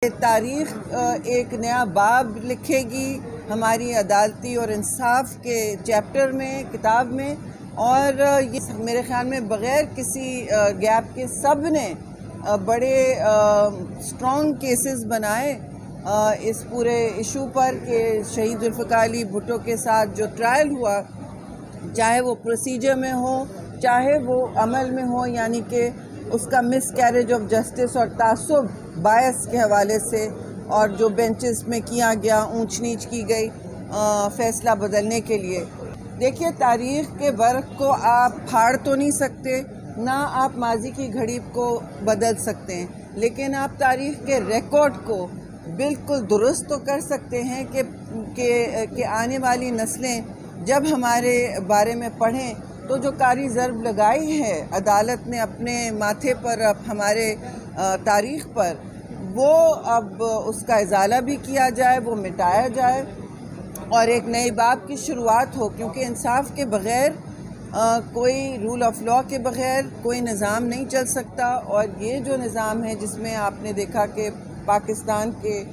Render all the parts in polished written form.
تاریخ ایک نیا باب لکھے گی ہماری عدالتی اور انصاف کے چیپٹر میں، کتاب میں، اور یہ میرے خیال میں بغیر کسی گیپ کے سب نے بڑے اسٹرانگ کیسز بنائے اس پورے ایشو پر کہ شہید ذوالفقار علی بھٹو کے ساتھ جو ٹرائل ہوا، چاہے وہ پروسیجر میں ہو چاہے وہ عمل میں ہو، یعنی کہ اس کا مس کیریج آف جسٹس اور تعصب بائس کے حوالے سے، اور جو بینچز میں کیا گیا، اونچ نیچ کی گئی فیصلہ بدلنے کے لیے۔ دیکھیے، تاریخ کے ورق کو آپ پھاڑ تو نہیں سکتے، نہ آپ ماضی کی گھڑی کو بدل سکتے ہیں، لیکن آپ تاریخ کے ریکارڈ کو بالکل درست تو کر سکتے ہیں کہ آنے والی نسلیں جب ہمارے بارے میں پڑھیں تو جو کاری ضرب لگائی ہے عدالت نے اپنے ماتھے پر، ہمارے تاریخ پر، وہ اب اس کا ازالہ بھی کیا جائے، وہ مٹایا جائے اور ایک نئے باب کی شروعات ہو، کیونکہ انصاف کے بغیر کوئی رول آف لاء کے بغیر کوئی نظام نہیں چل سکتا۔ اور یہ جو نظام ہے جس میں آپ نے دیکھا کہ پاکستان کے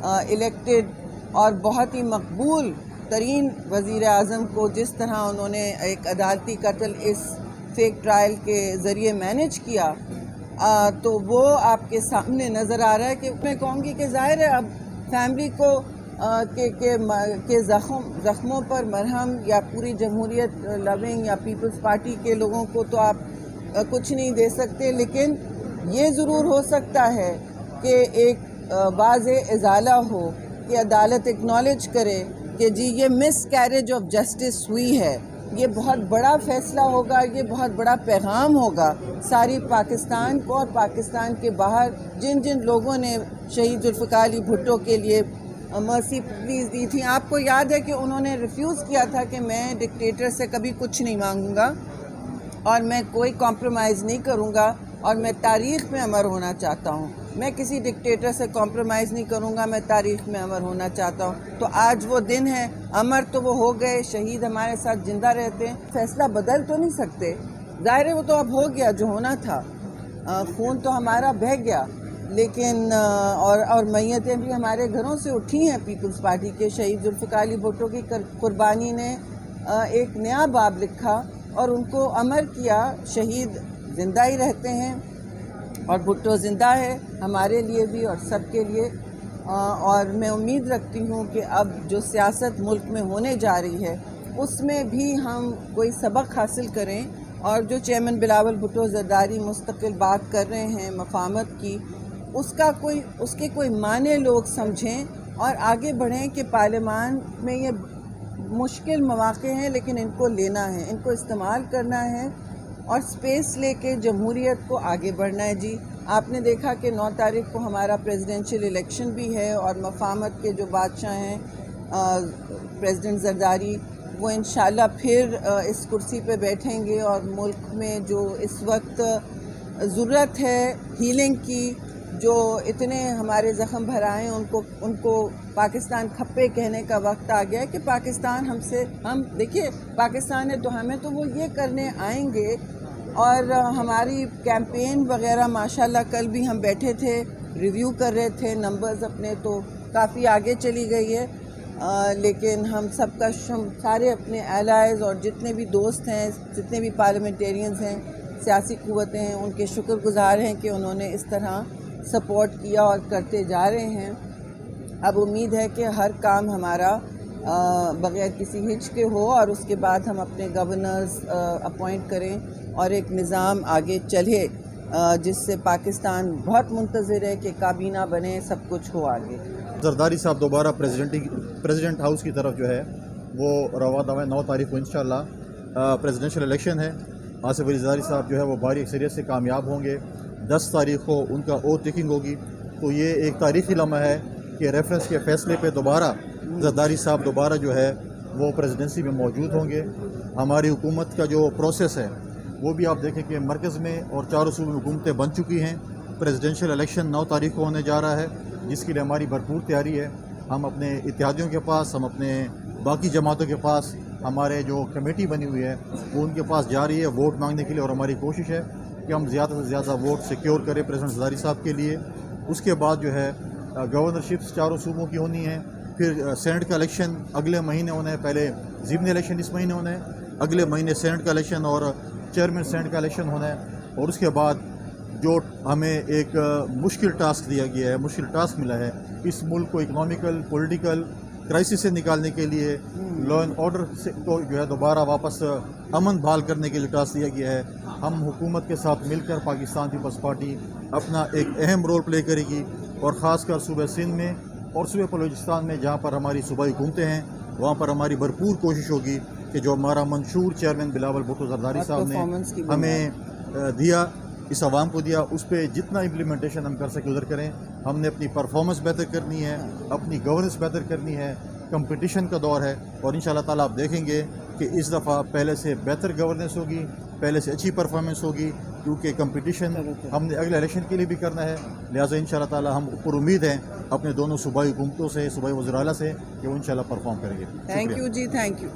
الیکٹڈ اور بہت ہی مقبول ترین وزیر اعظم کو جس طرح انہوں نے ایک عدالتی قتل اس فیک ٹرائل کے ذریعے مینیج کیا، تو وہ آپ کے سامنے نظر آ رہا ہے کہ میں کہوں گی کہ ظاہر ہے اب فیملی کو کہ زخموں پر مرہم، یا پوری جمہوریت لونگ یا پیپلز پارٹی کے لوگوں کو تو آپ کچھ نہیں دے سکتے، لیکن یہ ضرور ہو سکتا ہے کہ ایک واضح ازالہ ہو، کہ عدالت اکنالج کرے کہ جی یہ مس کیریج آف جسٹس ہوئی ہے۔ یہ بہت بڑا فیصلہ ہوگا، یہ بہت بڑا پیغام ہوگا ساری پاکستان کو اور پاکستان کے باہر جن جن لوگوں نے شہید ذوالفقار علی بھٹو کے لیے مرسی پلیز دی تھی۔ آپ کو یاد ہے کہ انہوں نے ریفیوز کیا تھا کہ میں ڈکٹیٹر سے کبھی کچھ نہیں مانگوں گا اور میں کوئی کمپرومائز نہیں کروں گا، اور میں تاریخ میں امر ہونا چاہتا ہوں، میں کسی ڈکٹیٹر سے کمپرومائز نہیں کروں گا، میں تاریخ میں امر ہونا چاہتا ہوں۔ تو آج وہ دن ہے، امر تو وہ ہو گئے، شہید ہمارے ساتھ زندہ رہتے ہیں، فیصلہ بدل تو نہیں سکتے، ظاہر ہے وہ تو اب ہو گیا جو ہونا تھا، خون تو ہمارا بہہ گیا، لیکن اور میتیں بھی ہمارے گھروں سے اٹھی ہیں۔ پیپلز پارٹی کے شہید ذوالفقار علی بھٹو کی قربانی نے ایک نیا باب لکھا اور ان کو امر کیا۔ شہید زندہ ہی رہتے ہیں اور بھٹو زندہ ہے ہمارے لیے بھی اور سب کے لیے، اور میں امید رکھتی ہوں کہ اب جو سیاست ملک میں ہونے جا رہی ہے اس میں بھی ہم کوئی سبق حاصل کریں، اور جو چیئرمین بلاول بھٹو زرداری مستقل بات کر رہے ہیں مفاہمت کی، اس کے کوئی معنی لوگ سمجھیں اور آگے بڑھیں کہ پارلیمان میں یہ مشکل مواقع ہیں لیکن ان کو لینا ہے، ان کو استعمال کرنا ہے اور سپیس لے کے جمہوریت کو آگے بڑھنا ہے۔ جی آپ نے دیکھا کہ 9 تاریخ کو ہمارا پریزیڈنشل الیکشن بھی ہے، اور مفاہمت کے جو بادشاہ ہیں پریزیڈنٹ زرداری، وہ انشاءاللہ پھر اس کرسی پہ بیٹھیں گے، اور ملک میں جو اس وقت ضرورت ہے ہیلنگ کی، جو اتنے ہمارے زخم بھرائے ہیں ان کو پاکستان کھپے کہنے کا وقت آ گیا ہے کہ پاکستان ہم دیکھیے پاکستان ہے تو ہمیں تو وہ یہ کرنے آئیں گے۔ اور ہماری کیمپین وغیرہ ماشاءاللہ کل بھی ہم بیٹھے تھے، ریویو کر رہے تھے، نمبرز اپنے تو کافی آگے چلی گئی ہے، لیکن ہم سب کا سارے اپنے الائز اور جتنے بھی دوست ہیں، جتنے بھی پارلیمنٹیرینز ہیں، سیاسی قوتیں ہیں، ان کے شکر گزار ہیں کہ انہوں نے اس طرح سپورٹ کیا اور کرتے جا رہے ہیں۔ اب امید ہے کہ ہر کام ہمارا بغیر کسی ہچ کے ہو، اور اس کے بعد ہم اپنے گورنرز اپوائنٹ کریں اور ایک نظام آگے چلے جس سے پاکستان بہت منتظر ہے کہ کابینہ بنے، سب کچھ ہو آگے۔ زرداری صاحب دوبارہ پریزیڈنٹ ہاؤس کی طرف جو ہے وہ رواں دوا 9 تاریخ کو انشاءاللہ پریزیڈنشل الیکشن ہے، آصف علی زرداری صاحب جو ہے وہ بھاری اکثریت سے کامیاب ہوں گے۔ 10 تاریخ کو ان کا اوتھ ٹیکنگ ہوگی، تو یہ ایک تاریخی لمحہ ہے کہ ریفرنس کے فیصلے پہ دوبارہ زرداری صاحب دوبارہ جو ہے وہ پریزیڈنسی میں موجود ہوں گے۔ ہماری حکومت کا جو پروسیس ہے وہ بھی آپ دیکھیں کہ مرکز میں اور 4 صوبوں میں حکومتیں بن چکی ہیں۔ پریزیڈنشل الیکشن 9 تاریخ کو ہونے جا رہا ہے، جس کے لیے ہماری بھرپور تیاری ہے۔ ہم اپنے اتحادیوں کے پاس، ہم اپنے باقی جماعتوں کے پاس، ہمارے جو کمیٹی بنی ہوئی ہے وہ ان کے پاس جا رہی ہے ووٹ مانگنے کے لیے، اور ہماری کوشش ہے کہ ہم زیادہ سے زیادہ ووٹ سیکیور کریں پریزیڈنٹ زرداری صاحب کے لیے۔ اس کے بعد جو ہے گورنرشپس چاروں صوبوں کی ہونی ہیں. پھر سینٹ کا الیکشن اگلے مہینے ہونا ہے. پہلے ضمنی الیکشن اس مہینے ہونا ہے, اگلے مہینے سینٹ کا الیکشن اور چیئرمین سینٹ کا الیکشن ہونا ہے. اور اس کے بعد جو ہمیں ایک مشکل ٹاسک دیا گیا ہے, مشکل ٹاسک ملا ہے, اس ملک کو اکنامیکل پولیٹیکل کرائسس سے نکالنے کے لیے, لا اینڈ آرڈر سے کو جو ہے دوبارہ واپس امن بحال کرنے کے لیے ٹاسک دیا گیا ہے. ہم حکومت کے ساتھ مل کر پاکستان پیپلز پارٹی اپنا ایک اہم رول پلے کرے گی, اور خاص کر صوبہ سندھ میں اور صوبہ بلوچستان میں جہاں پر ہماری صوبائی حکومتیں ہیں وہاں پر ہماری بھرپور کوشش ہوگی کہ جو ہمارا منشور چیئرمین بلاول بھٹو زرداری صاحب نے ہمیں دیا, اس عوام کو دیا, اس پہ جتنا امپلیمنٹیشن ہم کر سکیں ادھر کریں. ہم نے اپنی پرفارمنس بہتر کرنی ہے, اپنی گورننس بہتر کرنی ہے. کمپٹیشن کا دور ہے, اور انشاءاللہ تعالیٰ آپ دیکھیں گے کہ اس دفعہ پہلے سے بہتر گورننس ہوگی, پہلے سے اچھی پرفارمنس ہوگی, کیونکہ کمپٹیشن ہم نے اگلے الیکشن کے لیے بھی کرنا ہے. لہٰذا انشاءاللہ تعالیٰ ہم پر امید ہیں اپنے دونوں صوبائی حکومتوں سے, صوبائی وزراء اعلیٰ سے, کہ وہ انشاءاللہ پرفارم کریں گے. تھینک یو جی, تھینک یو.